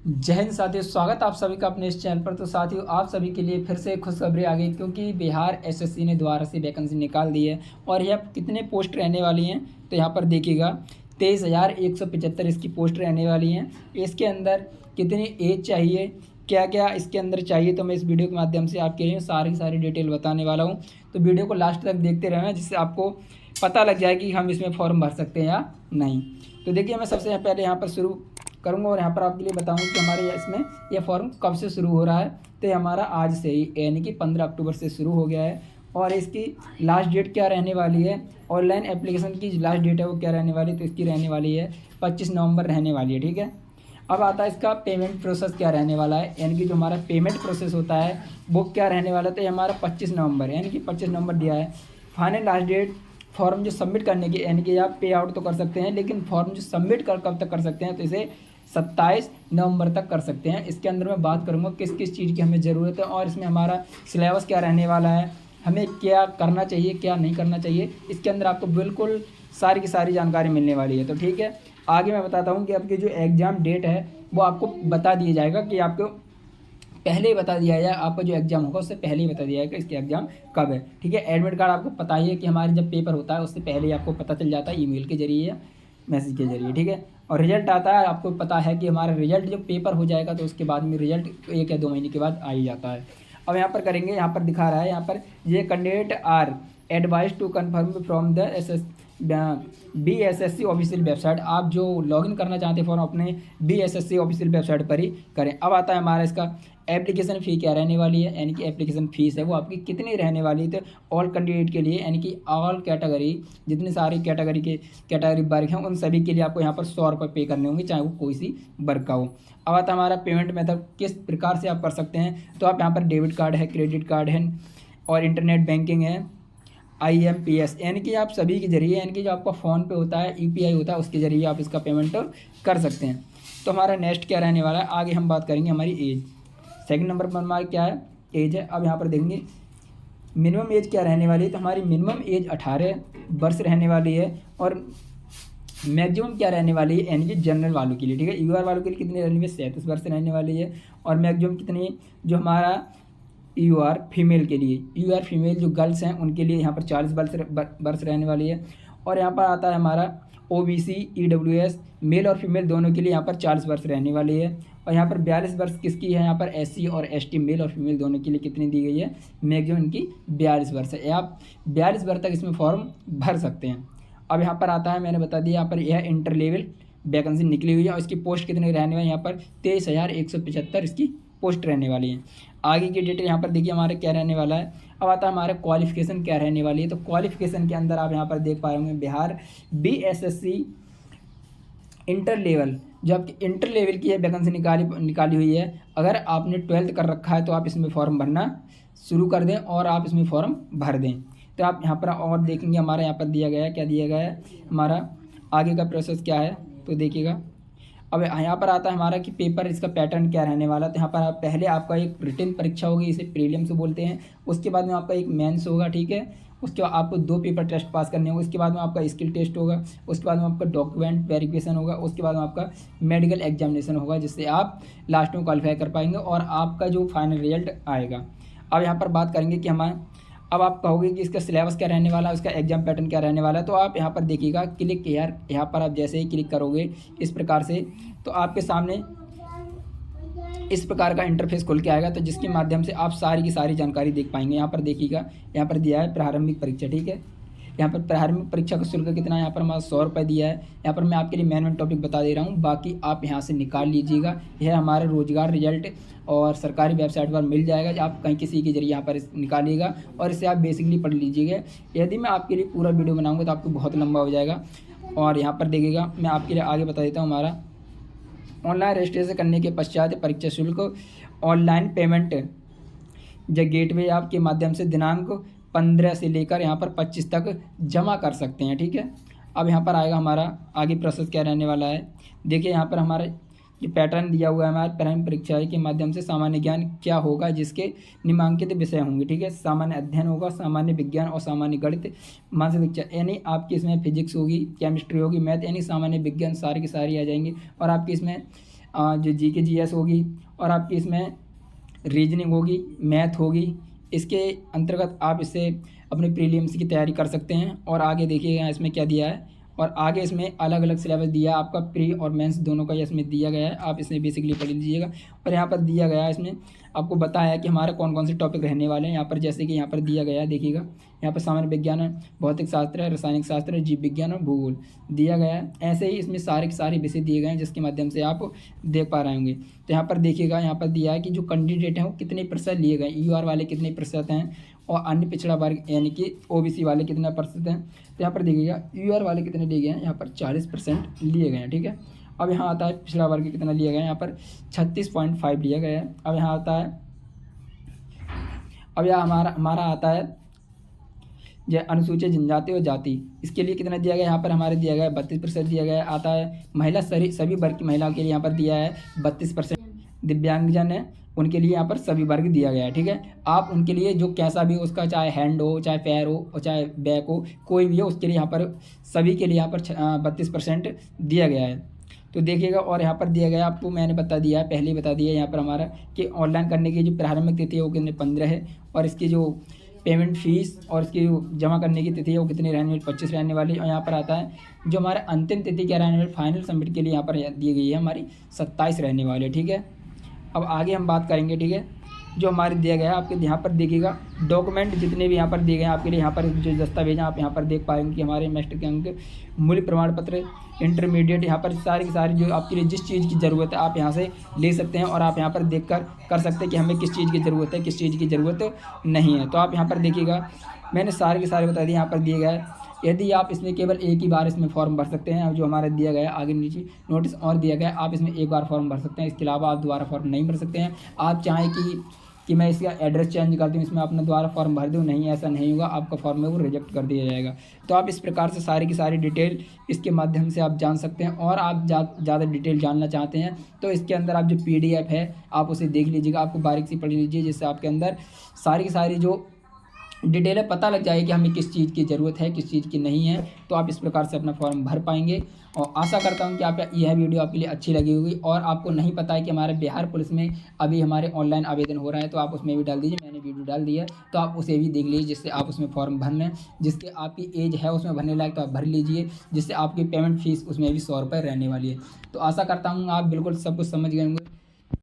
जय हिंद साथियों, स्वागत आप सभी का अपने इस चैनल पर। तो साथियों, आप सभी के लिए फिर से खुशखबरी आ गई, क्योंकि बिहार एसएससी ने दोबारा से वैकेंसी निकाल दी है। और यह कितने पोस्ट रहने वाली हैं तो यहाँ पर देखिएगा 23,175 इसकी पोस्ट रहने वाली हैं। इसके अंदर कितनी एज चाहिए, क्या क्या इसके अंदर चाहिए, तो मैं इस वीडियो के माध्यम से आपके लिए सारी डिटेल बताने वाला हूँ। तो वीडियो को लास्ट तक देखते रहना, जिससे आपको पता लग जाए कि हम इसमें फॉर्म भर सकते हैं या नहीं। तो देखिए, मैं सबसे पहले यहाँ पर शुरू करूँगा और यहाँ पर आपके लिए बताऊँगा कि हमारे इसमें यह फॉर्म कब से शुरू हो रहा है। तो ये हमारा आज से ही, यानी कि 15 अक्टूबर से शुरू हो गया है। और इसकी लास्ट डेट क्या रहने वाली है, ऑनलाइन एप्लीकेशन की लास्ट डेट है वो क्या रहने वाली है, तो इसकी रहने वाली है 25 नवंबर रहने वाली है। ठीक है। अब आता है इसका पेमेंट प्रोसेस क्या रहने वाला है, यानी कि जो हमारा पेमेंट प्रोसेस होता है वो क्या रहने वाला है। तो ये हमारा 25 नवंबर, यानी कि 25 नवंबर दिया है। फाइनल लास्ट डेट फॉर्म जो सबमिट करने की, यानी कि आप पे आउट तो कर सकते हैं, लेकिन फॉर्म जो सबमिट कब तक कर सकते हैं, तो इसे 27 नवंबर तक कर सकते हैं। इसके अंदर मैं बात करूँगा किस किस चीज़ की हमें ज़रूरत है और इसमें हमारा सिलेबस क्या रहने वाला है, हमें क्या करना चाहिए क्या नहीं करना चाहिए। इसके अंदर आपको बिल्कुल सारी की सारी जानकारी मिलने वाली है। तो ठीक है, आगे मैं बताता हूँ कि आपकी जो एग्ज़ाम डेट है वो आपको बता दिया जाएगा, कि आपको पहले ही बता दिया जाए, आपका जो एग्ज़ाम होगा उससे पहले ही बता दिया जाएगा इसके एग्ज़ाम कब है। ठीक है। एडमिट कार्ड आपको पता ही है कि हमारे जब पेपर होता है उससे पहले ही आपको पता चल जाता है, ईमेल के जरिए या मैसेज के जरिए। ठीक है। और रिजल्ट आता है, आपको पता है कि हमारा रिजल्ट जब पेपर हो जाएगा तो उसके बाद में रिजल्ट 1 या 2 महीने के बाद आ ही जाता है। अब यहाँ पर करेंगे, यहाँ पर दिखा रहा है, यहाँ पर ये candidate are advise to confirm from the BSSC official website. आप जो लॉगिन करना चाहते हैं फॉर्म अपने BSSC ऑफिशियल वेबसाइट पर ही करें। अब आता है हमारा इसका एप्लीकेशन फ़ी क्या रहने वाली है, यानी कि एप्लीकेशन फ़ीस है वो आपकी कितनी रहने वाली है। तो ऑल कैंडिडेट के लिए, यानी कि ऑल कैटेगरी, जितनी सारी कैटेगरी वर्ग हैं उन सभी के लिए आपको यहाँ पर 100 रुपये पे करने होंगे, चाहे वो कोई सी वर्ग का हो। अब आता है हमारा पेमेंट मेथड, किस प्रकार से आप कर सकते हैं। तो आप यहाँ पर डेबिट कार्ड है, क्रेडिट कार्ड है और इंटरनेट बैंकिंग है, IMPS, यानी कि आप सभी के जरिए, यानी कि जो आपका फ़ोन पे होता है, UPI होता है, उसके ज़रिए आप इसका पेमेंट कर सकते हैं। तो हमारा नेक्स्ट क्या रहने वाला है, आगे हम बात करेंगे हमारी एज। सेकंड नंबर पर हमारी क्या है, एज है। अब यहाँ पर देखेंगे मिनिमम एज क्या रहने वाली है। तो हमारी मिनिमम एज 18 वर्ष रहने वाली है। और मैक्सिमम क्या रहने वाली है, यानी कि जनरल वालों के लिए। ठीक है। UR वालों के लिए कितनी रहने वाली है, 37 वर्ष रहने वाली है। और मैक्सिमम कितनी, जो हमारा UR फीमेल के लिए, UR फीमेल जो गर्ल्स हैं उनके लिए यहाँ पर 40 वर्ष रहने वाली है। और यहाँ पर आता है हमारा OBC EWS मेल और फीमेल दोनों के लिए यहाँ पर 40 वर्ष रहने वाली है। और यहाँ पर 42 वर्ष किसकी है, यहाँ पर SC और ST मेल और फीमेल दोनों के लिए कितनी दी गई है, मैक्सिमम इनकी 42 वर्ष है। आप 42 वर्ष तक इसमें फॉर्म भर सकते हैं। अब यहाँ पर आता है, मैंने बता दिया, यहाँ पर यह इंटर लेवल वैकेंसी निकली हुई है और इसकी पोस्ट कितनी रहने वाली है, यहाँ पर 23,175 इसकी पोस्ट रहने वाली है। आगे की डिटेल यहाँ पर देखिए हमारे क्या रहने वाला है। अब आता है हमारे क्वालिफिकेशन क्या रहने वाली है। तो क्वालिफिकेशन के अंदर आप यहाँ पर देख पा रहे होंगे, बिहार BSSC इंटर लेवल, जो आपकी इंटर लेवल की है वैकेंसी निकाली हुई है। अगर आपने 12th कर रखा है तो आप इसमें फॉर्म भरना शुरू कर दें और आप इसमें फॉर्म भर दें। तो आप यहाँ पर और देखेंगे, हमारा यहाँ पर दिया गया है, क्या दिया गया है, हमारा आगे का प्रोसेस क्या है, तो देखिएगा। अब यहाँ पर आता है हमारा कि पेपर, इसका पैटर्न क्या रहने वाला है। तो यहाँ पर आप पहले आपका एक रिटन परीक्षा होगी, इसे प्रीलिम्स बोलते हैं। उसके बाद में आपका एक मेंस होगा। ठीक है। उसके बाद आपको 2 पेपर टेस्ट पास करने होंगे। उसके बाद में आपका स्किल टेस्ट होगा। उसके बाद में आपका डॉक्यूमेंट वेरिफिकेशन होगा। उसके बाद में आपका मेडिकल एग्जामिनेशन होगा, जिससे आप लास्ट में क्वालिफाई कर पाएंगे और आपका जो फाइनल रिजल्ट आएगा। अब यहाँ पर बात करेंगे कि हमारे, अब आप कहोगे कि इसका सिलेबस क्या रहने वाला है, उसका एग्जाम पैटर्न क्या रहने वाला है। तो आप यहाँ पर देखिएगा, क्लिक यार, यहाँ पर आप जैसे ही क्लिक करोगे इस प्रकार से, तो आपके सामने इस प्रकार का इंटरफेस खुल के आएगा, तो जिसके माध्यम से आप सारी की सारी जानकारी देख पाएंगे। यहाँ पर देखिएगा, यहाँ पर दिया है प्रारंभिक परीक्षा। ठीक है। यहाँ पर प्रारंभिक परीक्षा का शुल्क कितना है, यहाँ पर हमारा 100 रुपये दिया है। यहाँ पर मैं आपके लिए मेन टॉपिक बता दे रहा हूँ, बाकी आप यहाँ से निकाल लीजिएगा। यह हमारे रोजगार रिजल्ट और सरकारी वेबसाइट पर मिल जाएगा, आप कहीं किसी के जरिए यहाँ पर निकालिएगा और इसे आप बेसिकली पढ़ लीजिएगा। यदि मैं आपके लिए पूरा वीडियो बनाऊँगा तो आपको बहुत लंबा हो जाएगा। और यहाँ पर देखिएगा, मैं आपके लिए आगे बता देता हूँ। हमारा ऑनलाइन रजिस्ट्रेशन करने के पश्चात परीक्षा शुल्क ऑनलाइन पेमेंट जो गेटवे ऐप के माध्यम से दिनांक 15 से लेकर यहाँ पर 25 तक जमा कर सकते हैं। ठीक है। अब यहाँ पर आएगा हमारा आगे प्रोसेस क्या रहने वाला है। देखिए, यहाँ पर हमारा ये पैटर्न दिया हुआ है, हमारे प्रारंभिक परीक्षा के माध्यम से सामान्य ज्ञान क्या होगा, जिसके निम्नांकित विषय होंगे। ठीक है। सामान्य अध्ययन होगा, सामान्य विज्ञान और सामान्य गणित, मानसिक शिक्षा, यानी आपकी इसमें फिजिक्स होगी, केमिस्ट्री होगी, मैथ, यानी सामान्य विज्ञान सारी की सारी आ जाएंगी। और आपकी इसमें जो जीके जीएस होगी और आपकी इसमें रीजनिंग होगी, मैथ होगी। इसके अंतर्गत आप इससे अपने प्रीलिम्स की तैयारी कर सकते हैं। और आगे देखिएगा इसमें क्या दिया है, और आगे इसमें अलग अलग सिलेबस दिया है आपका, प्री और मेंस दोनों का इसमें दिया गया है। आप इसमें बेसिकली पढ़ लीजिएगा। और यहाँ पर दिया गया है, इसमें आपको बताया है कि हमारे कौन कौन से टॉपिक रहने वाले हैं। यहाँ पर जैसे कि यहाँ पर दिया गया है, देखिएगा यहाँ पर सामान्य विज्ञान है, भौतिक शास्त्र है, रासायनिक शास्त्र है, जीव विज्ञान और भूगोल दिया गया है। ऐसे ही इसमें सारे के सारे विषय दिए गए हैं, जिसके माध्यम से आप देख पा रहे होंगे। तो यहाँ पर देखिएगा, यहाँ पर दिया है कि जो कैंडिडेट हैं वो कितने प्रतिशत लिए गए, यूआर वाले कितने प्रतिशत हैं और अन्य पिछड़ा वर्ग यानी कि ओबीसी वाले कितना प्रतिशत हैं। तो यहाँ पर देखिएगा यूआर वाले कितने लिए गए हैं, यहाँ पर 40% लिए गए हैं, ठीक है। अब यहाँ आता है पिछड़ा वर्ग कितना लिया गया है, यहाँ पर 36.5 लिया गया है। अब यहाँ आता है, अब यहाँ हमारा आता है जो अनुसूचित जनजाति और जाति, इसके लिए कितना दिया गया है, यहाँ पर हमारे दिया गया है 32% दिया गया है। आता है महिला सभी वर्ग की महिलाओं के लिए यहाँ पर दिया है 32%। दिव्यांगजन है उनके लिए यहाँ पर सभी वर्ग दिया गया है, ठीक है। आप उनके लिए जो कैसा भी उसका, चाहे हैंड हो, चाहे पैर हो और चाहे बैक हो, कोई भी हो, उसके लिए यहाँ पर सभी के लिए यहाँ पर 32% दिया गया है। तो देखिएगा, और यहाँ पर दिया गया आपको मैंने बता दिया है, पहले ही बता दिया है यहाँ पर हमारा कि ऑनलाइन करने की जो प्रारंभिक तिथि है वो कितने 15 है, और इसकी जो पेमेंट फीस और इसकी जमा करने की तिथि है वो कितनी रहने वाली, 25 रहने वाली। और यहाँ पर आता है जो हमारे अंतिम तिथि क्या रहने वाली, फाइनल सबमिट के लिए यहाँ पर दी गई है हमारी 27 रहने वाली है, ठीक है। अब आगे हम बात करेंगे, ठीक है। जो हमारे दिया गया है आपके यहाँ पर देखिएगा डॉक्यूमेंट जितने भी यहाँ पर दिए गए हैं आपके लिए, यहाँ पर जो दस्तावेज हैं आप यहाँ पर देख पाएंगे कि हमारे मास्टर के अंक, मूल्य प्रमाण पत्र, इंटरमीडिएट, यहाँ पर सारी की सारी जो आपके लिए जिस चीज़ की ज़रूरत है आप यहाँ से ले सकते हैं। और आप यहाँ पर देख कर सकते हैं कि हमें किस चीज़ की ज़रूरत है, किस चीज़ की ज़रूरत नहीं है। तो आप यहाँ पर देखिएगा, मैंने सारे के सारे बता दिए। यहाँ पर दिए गए यदि आप इसमें केवल एक ही बार इसमें फॉर्म भर सकते हैं, जो हमारा दिया गया है आगे नीचे नोटिस और दिया गया है, आप इसमें एक बार फॉर्म भर सकते हैं, इसके अलावा आप दोबारा फॉर्म नहीं भर सकते हैं। आप चाहें कि मैं इसका एड्रेस चेंज कर दूँ, इसमें अपना दोबारा फॉर्म भर दूँ, नहीं, ऐसा नहीं होगा, आपका फॉर्म है वो रिजेक्ट कर दिया जाएगा। तो आप इस प्रकार से सारी की सारी डिटेल इसके माध्यम से आप जान सकते हैं। और आप ज़्यादा डिटेल जानना चाहते हैं तो इसके अंदर आप जो PDF है आप उसे देख लीजिएगा, आपको बारीक से पढ़ लीजिए, जिससे आपके अंदर सारी की सारी जो डिटेल है पता लग जाएगी कि हमें किस चीज़ की ज़रूरत है, किस चीज़ की नहीं है। तो आप इस प्रकार से अपना फॉर्म भर पाएंगे। और आशा करता हूं कि आप यह वीडियो आपके लिए अच्छी लगी होगी। और आपको नहीं पता है कि हमारे बिहार पुलिस में अभी हमारे ऑनलाइन आवेदन हो रहा है, तो आप उसमें भी डाल दीजिए, मैंने वीडियो डाल दिया है, तो आप उसे भी देख लीजिए, जिससे आप उसमें फॉर्म भर लें। जिसके आपकी एज है उसमें भरने लायक तो आप भर लीजिए, जिससे आपकी पेमेंट फ़ीस उसमें भी 100 रुपये रहने वाली है। तो आशा करता हूँ आप बिल्कुल सब कुछ समझ गए होंगे।